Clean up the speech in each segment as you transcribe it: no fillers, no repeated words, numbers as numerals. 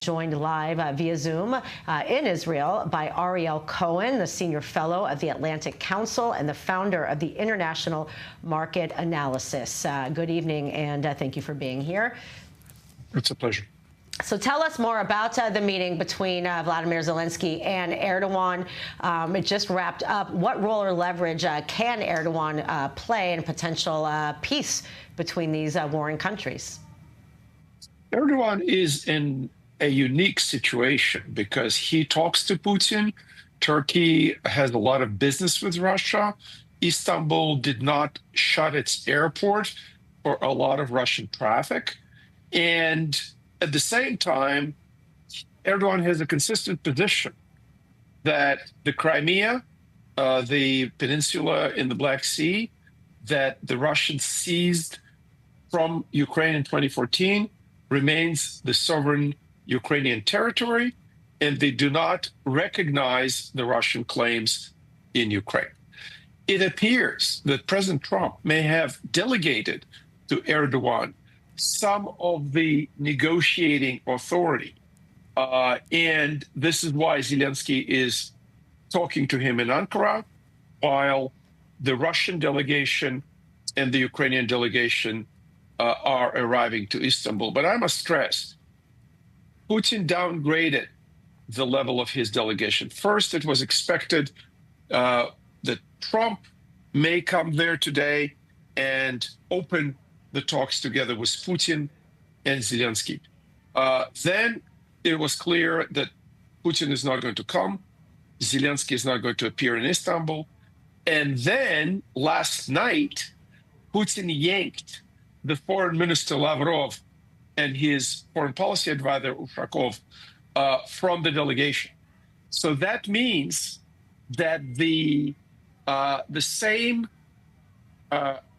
Joined live via Zoom in Israel by Ariel Cohen, the Senior Fellow of the Atlantic Council and the founder of the International Market Analysis. Good evening, and thank you for being here. It's a pleasure. So tell us more about the meeting between Vladimir Zelensky and Erdogan. It just wrapped up. What role or leverage can Erdogan play in potential peace between these warring countries? Erdogan is in a unique situation because he talks to Putin. Turkey has a lot of business with Russia. Istanbul did not shut its airport for a lot of Russian traffic. And at the same time, Erdogan has a consistent position that the Crimea, the peninsula in the Black Sea, that the Russians seized from Ukraine in 2014, remains the sovereign Ukrainian territory, and they do not recognize the Russian claims in Ukraine. It appears that President Trump may have delegated to Erdogan some of the negotiating authority, and this is why Zelensky is talking to him in Ankara, while the Russian delegation and the Ukrainian delegation are arriving to Istanbul. But I must stress, Putin downgraded the level of his delegation. First, it was expected that Trump may come there today and open the talks together with Putin and Zelensky. Then it was clear that Putin is not going to come. Zelensky is not going to appear in Istanbul. And then last night, Putin yanked the foreign minister Lavrov and his foreign policy advisor Ushakov from the delegation. So that means that the same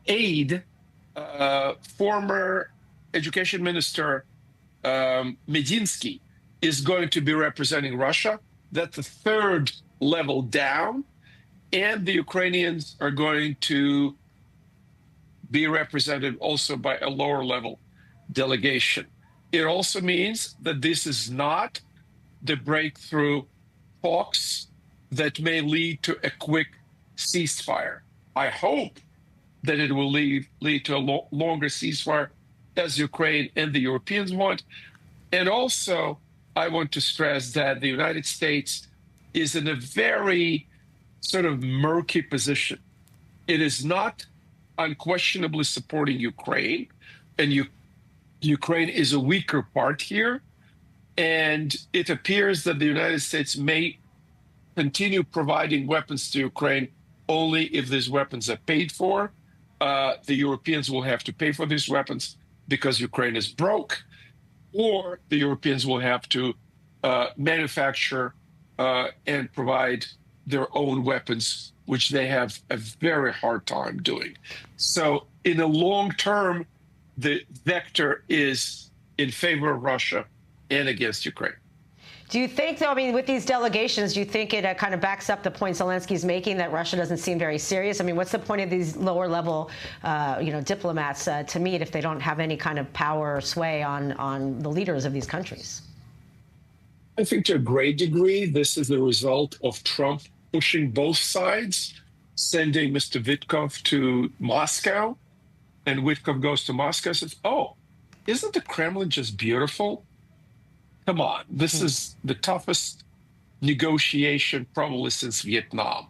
aide, former education minister Medinsky, is going to be representing Russia. That's the third level down, and the Ukrainians are going to be represented also by a lower level delegation. It also means that this is not the breakthrough talks that may lead to a quick ceasefire. I hope that it will lead to a longer ceasefire, as Ukraine and the Europeans want. And also, I want to stress that the United States is in a very sort of murky position. It is not unquestionably supporting Ukraine, and Ukraine is a weaker part here. And it appears that the United States may continue providing weapons to Ukraine only if these weapons are paid for. The Europeans will have to pay for these weapons because Ukraine is broke, or the Europeans will have to manufacture and provide their own weapons, which they have a very hard time doing. So in the long term, the vector is in favor of Russia and against Ukraine. Do you think, though, I mean, with these delegations, do you think it kind of backs up the point Zelensky's making that Russia doesn't seem very serious? I mean, what's the point of these lower level, diplomats to meet if they don't have any kind of power or sway on the leaders of these countries? I think to a great degree, this is the result of Trump pushing both sides, sending Mr. Witkoff to Moscow, and Witkoff goes to Moscow and says, "Oh, isn't the Kremlin just beautiful? Come on, this is the toughest negotiation probably since Vietnam."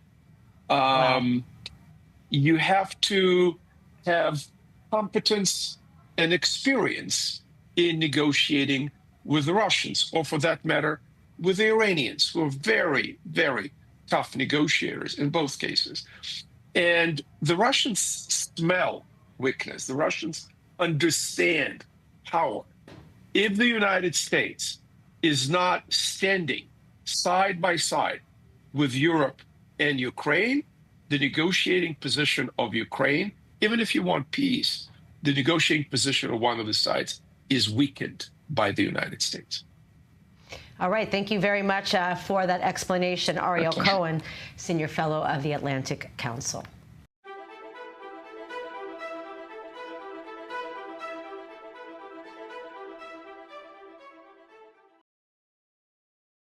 Wow. You have to have competence and experience in negotiating with the Russians, or for that matter, with the Iranians, who are very, very tough negotiators in both cases. And the Russians smell weakness. The Russians understand power. If the United States is not standing side by side with Europe and Ukraine, the negotiating position of Ukraine, even if you want peace, the negotiating position of one of the sides is weakened by the United States. All right. Thank you very much for that explanation, Ariel Cohen, Senior Fellow of the Atlantic Council.